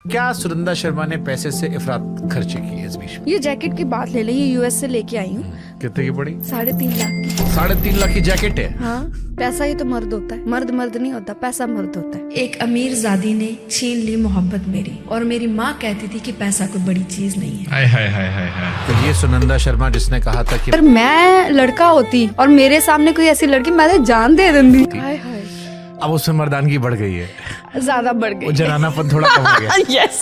क्या सुनंदा शर्मा ने पैसे से इफरात खर्ची की है इस बीच में? ये जैकेट की बात ले ले, ये यूएस से लेके आई हूँ। कितने की पड़ी? 3.5 लाख की। 3.5 लाख की जैकेट है? हाँ, पैसा ही तो मर्द होता है। मर्द मर्द नहीं होता, पैसा मर्द होता है। एक अमीर ज़ादी ने छीन ली मोहब्बत मेरी, और मेरी माँ कहती थी कि पैसा कोई बड़ी चीज नहीं है। हाय हाय हाय हाय हाय। तो ये सुनंदा शर्मा जिसने कहा था कि अगर मैं लड़का होती और मेरे सामने कोई ऐसी लड़की, मैं तो जान दे देती। हाय हाय, अब उसमें मर्दानगी बढ़ गई है, ज्यादा बढ़ वो गई। जनानापन थोड़ा कम हो गया। यस।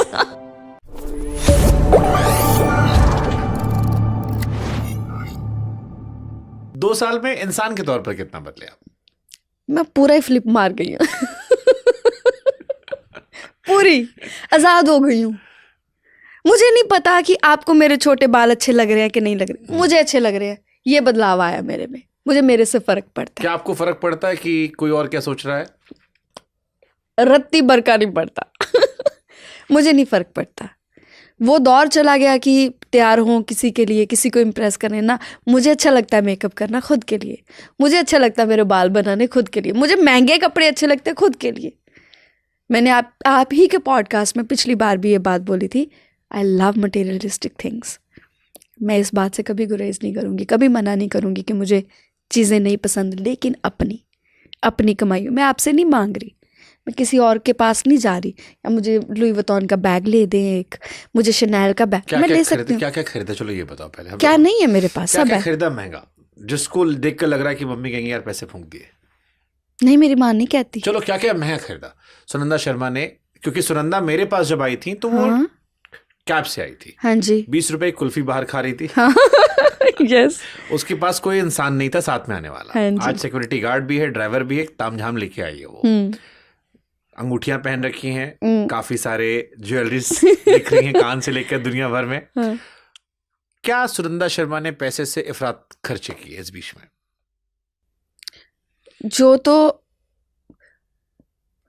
2 साल में इंसान के तौर पर कितना बदले आप? मैं पूरा ही फ्लिप मार गई हूँ। पूरी आजाद हो गई हूँ। मुझे नहीं पता कि आपको मेरे छोटे बाल अच्छे लग रहे हैं कि नहीं लग रहे। मुझे अच्छे लग रहे हैं। ये बदलाव आया मेरे में। मुझे मेरे से फर्क पड़ता है। क्या आपको फर्क पड़ता है कि कोई और क्या सोच रहा है? रत्ती भर का नहीं पड़ता। मुझे नहीं फर्क पड़ता। वो दौर चला गया कि तैयार हो किसी के लिए, किसी को इम्प्रेस करने ना। मुझे अच्छा लगता है मेकअप करना खुद के लिए। मुझे अच्छा लगता है मेरे बाल बनाने खुद के लिए। मुझे महंगे कपड़े अच्छे लगते हैं खुद के लिए। मैंने आप ही के पॉडकास्ट में पिछली बार भी ये बात बोली थी, आई लव मटेरियलिस्टिक थिंग्स। मैं इस बात से कभी गुरेज नहीं करूँगी, कभी मना नहीं करूँगी कि मुझे चीज़ें नहीं पसंद, लेकिन अपनी कमाई। मैं आपसे नहीं मांग रही, मैं किसी और के पास नहीं जा रही। या मुझे लुई वुइटन का बैग ले दें, एक मुझे शनेल का बैग मैं ले सकती हूँ। क्या क्या खरीदा? चलो ये बताओ पहले। क्या नहीं है मेरे पास? सब क्या है। खरीदा महंगा जिसको देख कर लग रहा है कि मम्मी कहेंगे यार पैसे फूंक दिए? नहीं, मेरी माँ नहीं कहती। चलो क्या क्या महंगा खरीदा सुनंदा शर्मा ने? क्योंकि सुनंदा मेरे पास जब आई थी तो वो हाँ? कैब से आई थी। हाँ जी। 20 रुपए की कुल्फी बाहर खा रही थी। हाँ। यस। उसके पास कोई इंसान नहीं था साथ में आने वाला। हाँ जी। आज सिक्योरिटी गार्ड भी है, ड्राइवर भी है, तामझाम लेके आई है वो। अंगूठियां पहन रखी हैं, काफी सारे ज्वेलरीज दिख रही हैं कान से लेकर दुनिया भर में। हाँ। क्या सुनंदा शर्मा ने पैसे से इफरात खर्ची की है इस बीच में? जो तो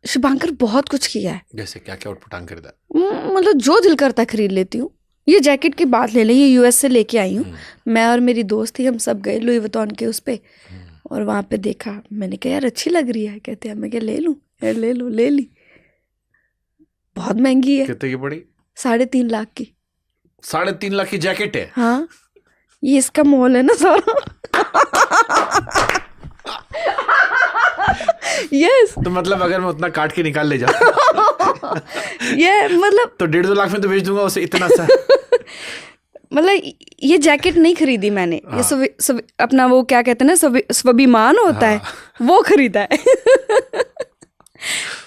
शुभांकर बहुत कुछ किया है। जैसे क्या क्या उठपटांग खरीदा? मतलब जो दिल करता है खरीद लेती हूँ। ये जैकेट की बात ले ले, ये यूएस से लेके आई हूँ। मैं और मेरी दोस्त थी, हम सब गए लुई वुइटन के उस पे, और वहां पे देखा। मैंने कहा यार अच्छी लग रही है। कहते हैं, मैं क्या ले लूँ? ले लो, ले ली। बहुत महंगी है। कितने की पड़ी? 3.5 लाख की। 3.5 लाख की जैकेट है? हाँ, ये इसका मॉल है ना सारा। यस। तो मतलब अगर मैं उतना काट के निकाल ले जाऊं ये मतलब तो 1.5-2 लाख में तो बेच दूंगा उसे, इतना सा। मतलब ये जैकेट नहीं खरीदी मैंने। ये अपना वो क्या कहते हैं ना, स्वाभिमान होता है, वो खरीदा है।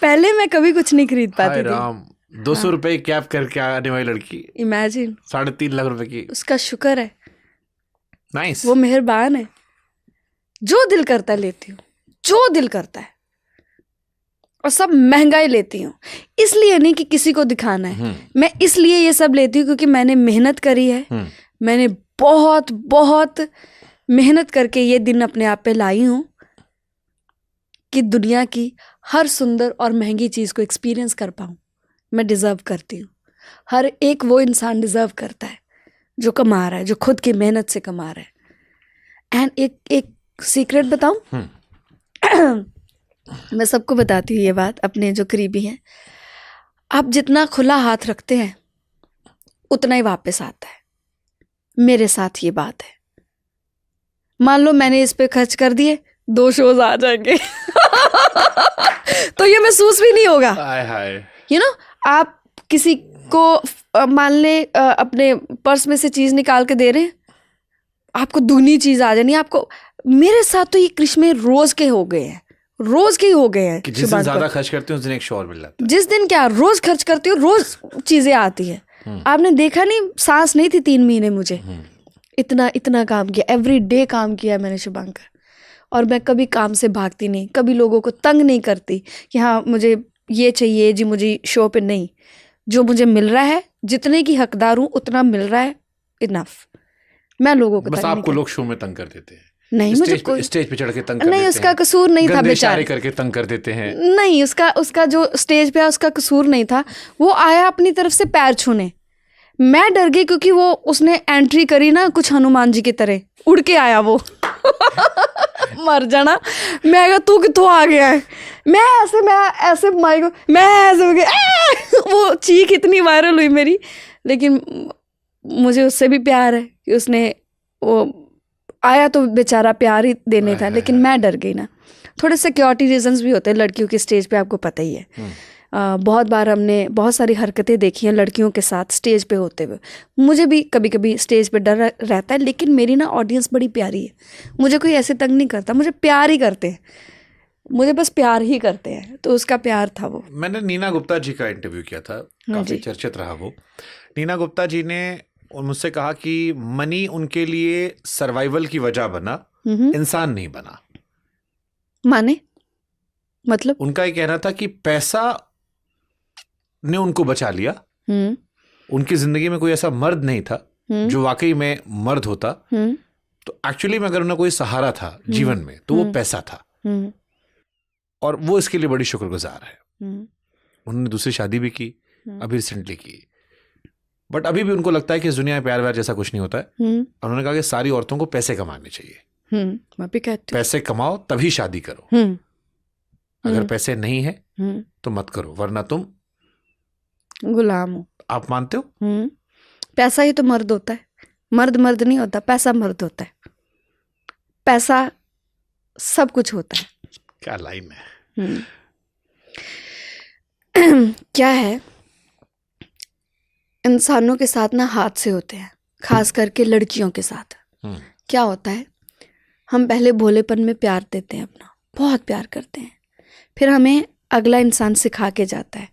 पहले मैं कभी कुछ नहीं खरीद पाती थी। 200 रुपए की कैब करके आने वाली लड़की, इमेजिन। 3.5 लाख रुपए की। उसका शुक्र है। नाइस। वो मेहरबान है। जो दिल करता है लेती हूँ, जो दिल करता है, और सब महंगाई लेती हूँ। इसलिए नहीं कि किसी को दिखाना है, मैं इसलिए ये सब लेती हूँ क्योंकि मैंने मेहनत करी है। मैंने बहुत बहुत मेहनत करके ये दिन अपने आप पे लाई हूँ कि दुनिया की हर सुंदर और महंगी चीज़ को एक्सपीरियंस कर पाऊँ। मैं डिज़र्व करती हूँ। हर एक वो इंसान डिज़र्व करता है जो कमा रहा है, जो खुद की मेहनत से कमा रहा है। एंड एक सीक्रेट बताऊं? मैं सबको बताती हूँ ये बात, अपने जो करीबी हैं। आप जितना खुला हाथ रखते हैं उतना ही वापस आता है। मेरे साथ ये बात है। मान लो मैंने इस पे खर्च कर दिए, 2 शोज आ जाएंगे। तो ये महसूस भी नहीं होगा। यू नो, आप किसी को मान ले अपने पर्स में से चीज निकाल के दे रहे हैं, आपको दूनी चीज आ जानी। आपको, मेरे साथ तो ये करिश्मे रोज के हो गए हैं, रोज के ही हो गए हैं। जिस दिन ज्यादा खर्च करते हो उस दिन एक शो और मिल जाता है। जिस दिन क्या रोज खर्च करती हूँ, रोज चीजें आती है। आपने देखा नहीं, सांस नहीं थी 3 महीने मुझे। इतना काम किया, एवरी डे काम किया मैंने शुभांकर। और मैं कभी काम से भागती नहीं, कभी लोगों को तंग नहीं करती कि हाँ मुझे ये चाहिए जी, मुझे शो पे नहीं। जो मुझे मिल रहा है, जितने की हकदार हूँ उतना मिल रहा है, इनफ। मैं लोगों को बस आपको लोग शो में तंग कर देते हैं। नहीं, मुझे कोई स्टेज पे चढ़ के तंग कर नहीं, देते उसका हैं। कसूर नहीं था बेचारे, करके तंग कर देते हैं। नहीं, उसका जो स्टेज पे है उसका कसूर नहीं था। वो आया अपनी तरफ से पैर छूने, मैं डर गई क्योंकि वो उसने एंट्री करी ना कुछ हनुमान जी की तरह, उड़ के आया वो। मर जाना। मैं कहा तू कितों आ गया है, मैं ऐसे माइक मैं ऐसे हो गया वो चीख इतनी वायरल हुई मेरी। लेकिन मुझे उससे भी प्यार है कि उसने वो आया तो बेचारा प्यार ही देने था, लेकिन मैं डर गई ना। थोड़े सिक्योरिटी रीजंस भी होते हैं लड़कियों की स्टेज पे, आपको पता ही है। बहुत बार हमने बहुत सारी हरकतें देखी हैं लड़कियों के साथ स्टेज पे होते हुए। मुझे भी कभी कभी स्टेज पे डर रहता है, लेकिन मेरी ना ऑडियंस बड़ी प्यारी है, मुझे कोई ऐसे तंग नहीं करता, मुझे प्यार ही करते हैं, मुझे बस प्यार ही करते हैं। तो उसका प्यार था वो। मैंने नीना गुप्ता जी का इंटरव्यू किया था, काफी चर्चित रहा वो। नीना गुप्ता जी ने मुझसे कहा कि मनी उनके लिए सर्वाइवल की वजह बना, इंसान नहीं बना। माने मतलब उनका ये कहना था कि पैसा ने उनको बचा लिया। उनकी जिंदगी में कोई ऐसा मर्द नहीं था जो वाकई में मर्द होता, तो एक्चुअली में अगर उन्हें कोई सहारा था जीवन में तो वो पैसा था, और वो इसके लिए बड़ी शुक्रगुजार है। उन्होंने दूसरी शादी भी की, अभी रिसेंटली की, बट अभी भी उनको लगता है कि इस दुनिया में प्यार व्यार जैसा कुछ नहीं होता है। और उन्होंने कहा कि सारी औरतों को पैसे कमाने चाहिए, मैं भी कहती हूँ पैसे कमाओ तभी शादी करो, अगर पैसे नहीं है तो मत करो, वरना तुम गुलाम हो। आप मानते हो? पैसा ही तो मर्द होता है, मर्द नहीं होता, पैसा मर्द होता है। पैसा सब कुछ होता है। क्या लाइन है। क्या है, इंसानों के साथ ना हादसे होते हैं, खास करके लड़कियों के साथ। क्या होता है, हम पहले भोलेपन में प्यार देते हैं, अपना बहुत प्यार करते हैं, फिर हमें अगला इंसान सिखा के जाता है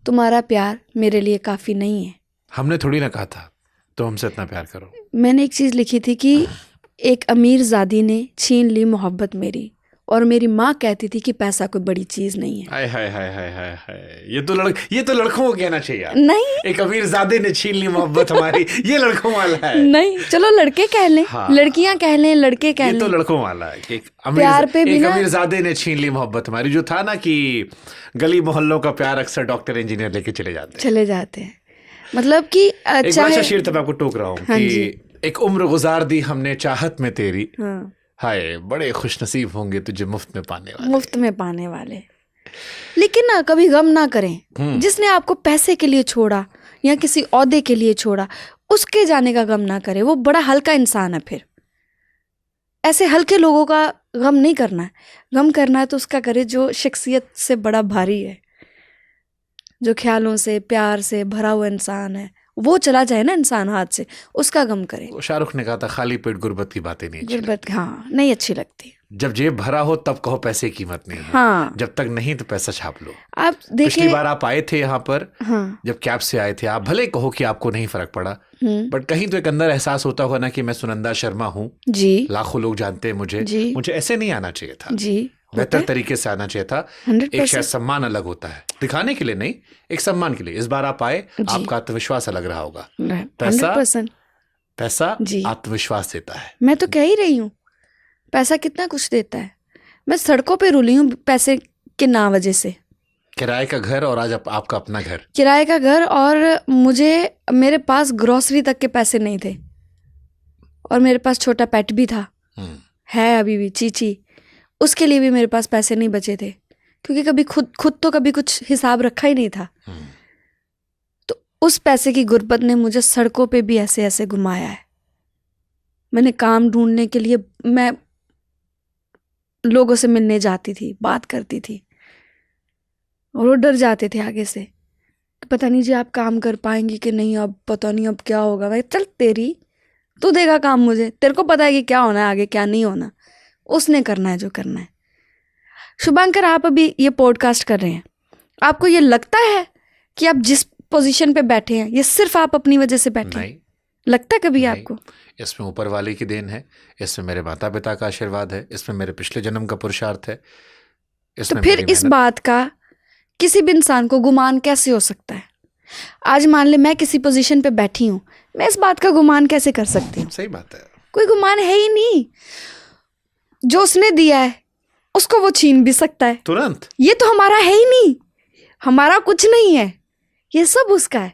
तुम्हारा प्यार मेरे लिए काफ़ी नहीं है। हमने थोड़ी ना कहा था तो हमसे इतना प्यार करो। मैंने एक चीज़ लिखी थी कि एक अमीर ज़ादी ने छीन ली मोहब्बत मेरी, और मेरी माँ कहती थी कि पैसा कोई बड़ी चीज नहीं है। हाय हाय हाय हाय हाय हाय, ये तो लड़कों को कहना चाहिए। नहीं, एक अमीरजादे ने छीन ली मोहब्बत हमारी, ये लड़कों वाला है। नहीं, चलो लड़के कह लें, हाँ, लड़कियां कह लें, लड़के कह लें, ये तो लड़कों वाला है कि प्यार पे भी ना, अमीरजादे ने छीन ली मोहब्बत हमारी, जो था ना कि गली मोहल्लों का प्यार अक्सर डॉक्टर इंजीनियर लेके चले जाते हैं। मतलब कि एक अच्छा शेर तो मैं आपको टोक रहा हूँ कि एक उम्र गुजार दी हमने चाहत में तेरी, हाय बड़े खुशनसीब होंगे तुझे मुफ्त में पाने वाले। लेकिन ना कभी गम ना करें, जिसने आपको पैसे के लिए छोड़ा या किसी औहदे के लिए छोड़ा, उसके जाने का गम ना करें, वो बड़ा हल्का इंसान है। फिर ऐसे हल्के लोगों का गम नहीं करना है। गम करना है तो उसका करे जो शख्सियत से बड़ा भारी है, जो ख्यालों से प्यार से भरा हुआ इंसान है। वो चला जाए ना इंसान हाथ से, उसका गम करे। शाहरुख ने कहा था खाली पेट गुर्बत की बातें नहीं अच्छी, गुर्बत हाँ नहीं अच्छी लगती। जब जेब भरा हो तब कहो पैसे की कीमत नहीं है, हाँ, जब तक नहीं तो पैसा छाप लो। आप देखिए, पिछली बार आप आए थे यहाँ पर, हाँ, जब कैब से आए थे, आप भले कहो कि आपको नहीं फर्क पड़ा, बट कहीं तो एक अंदर एहसास होता होगा ना कि मैं सुनंदा शर्मा हूँ जी, लाखों लोग जानते हैं मुझे ऐसे नहीं आना चाहिए था जी, बेहतर तरीके से आना चाहिए था। एक शायद सम्मान अलग होता है, दिखाने के लिए नहीं, एक सम्मान के लिए। इस बार आप आए, आपका आत्मविश्वास अलग रहा होगा। पैसा आत्मविश्वास देता है। मैं तो कह ही रही हूँ, पैसा कितना कुछ देता है। मैं सड़कों पे रुली हूँ पैसे के ना वजह से। किराए का घर और आज आपका अपना घर, किराए का घर, और मेरे पास ग्रोसरी तक के पैसे नहीं थे, और मेरे पास छोटा पेट भी था, है अभी भी, चीची, उसके लिए भी मेरे पास पैसे नहीं बचे थे, क्योंकि कभी खुद तो कभी कुछ हिसाब रखा ही नहीं था। तो उस पैसे की गुर्बत ने मुझे सड़कों पे भी ऐसे ऐसे घुमाया है। मैंने काम ढूंढने के लिए मैं लोगों से मिलने जाती थी, बात करती थी, और वो डर जाते थे आगे से कि पता नहीं जी आप काम कर पाएंगी कि नहीं, अब पता नहीं अब क्या होगा। भाई चल तू देगा काम, मुझे तेरे को पता है कि क्या होना है आगे, क्या नहीं होना, उसने करना है जो करना है। शुभांकर, आप अभी ये पॉडकास्ट कर रहे हैं, आपको ये लगता है कि आप जिस पोजीशन पे बैठे हैं ये सिर्फ आप अपनी वजह से बैठे हैं? लगता है कभी आपको? इसमें ऊपर वाले की देन है, इसमें मेरे माता पिता का आशीर्वाद है, इसमें मेरे पिछले जन्म का पुरुषार्थ है। तो फिर इस बात का किसी भी इंसान को गुमान कैसे हो सकता है? आज मान ले मैं किसी पोजीशन पे बैठी हूँ, मैं इस बात का गुमान कैसे कर सकती हूँ? सही बात है, कोई गुमान है ही नहीं। जो उसने दिया है उसको वो छीन भी सकता है तुरंत। ये तो हमारा है ही नहीं, हमारा कुछ नहीं है, ये सब उसका है।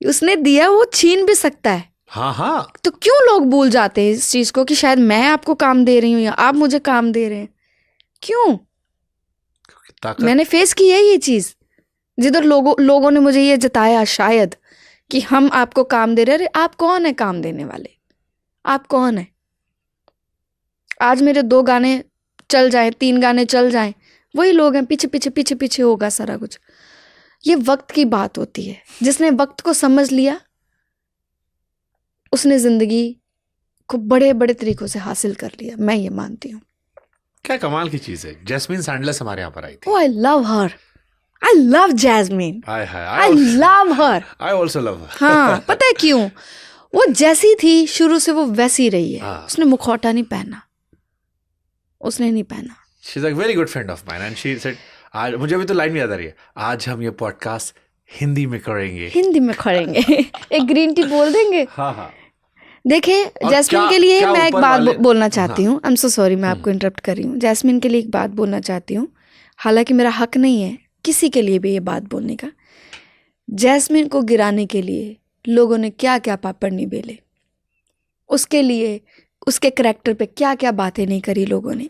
उसने दिया, वो छीन भी सकता है। हाँ। तो क्यों लोग भूल जाते हैं इस चीज को कि शायद मैं आपको काम दे रही हूँ या आप मुझे काम दे रहे हैं? क्यों? ताकत मैंने फेस की है ये चीज, जिधर लोगों ने मुझे ये जताया शायद कि हम आपको काम दे रहे हैं। अरे आप कौन है काम देने वाले? आप कौन है? आज मेरे 2 गाने चल जाएं, 3 गाने चल जाएं, वही लोग हैं, पीछे पीछे पीछे पीछे होगा सारा कुछ। ये वक्त की बात होती है। जिसने वक्त को समझ लिया उसने जिंदगी को बड़े बड़े तरीकों से हासिल कर लिया, मैं ये मानती हूँ। क्या कमाल की चीज है। जैस्मीन सैंडलर्स हमारे यहाँ पर आई थी। Oh, I love her. I love Jasmine. I love her. I also love her. हाँ, पता है क्यों? वो जैसी थी शुरू से वो वैसी रही है। हाँ। उसने मुखौटा नहीं पहना, उसने नहीं पहना। She's a very good friend of mine and she said, आज मुझे अभी तो लाइन याद आ रही है, आज हम ये पॉडकास्ट हिंदी में करेंगे। हिंदी में करेंगे। एक ग्रीन टी बोल देंगे। हाँ हाँ। देखिए जैस्मिन के लिए मैं एक बात बोलना चाहती हूँ। आई एम सो सॉरी, मैं आपको इंटरप्ट कर रही हूँ। जैस्मिन के लिए एक बात बोलना चाहती हूँ, हालांकि मेरा हक नहीं है किसी के लिए भी ये बात बोलने का। जैस्मिन को गिराने के लिए लोगों ने क्या क्या पापड़ नहीं बेले, उसके लिए उसके करैक्टर पे क्या क्या बातें नहीं करी लोगों ने,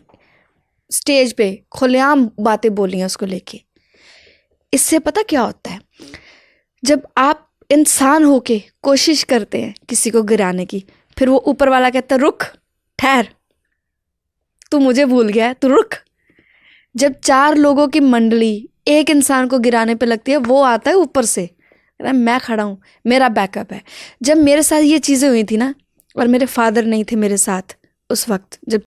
स्टेज पे खुलेआम बातें बोली हैं उसको लेके। इससे पता क्या होता है, जब आप इंसान होके कोशिश करते हैं किसी को गिराने की, फिर वो ऊपर वाला कहता है रुक, ठहर, तू मुझे भूल गया है, तू रुक। जब 4 लोगों की मंडली एक इंसान को गिराने पे लगती है, वो आता है ऊपर से, मैं खड़ा हूँ, मेरा बैकअप है। जब मेरे साथ ये चीज़ें हुई थी ना, और मेरे फादर नहीं थे मेरे साथ उस वक्त, जब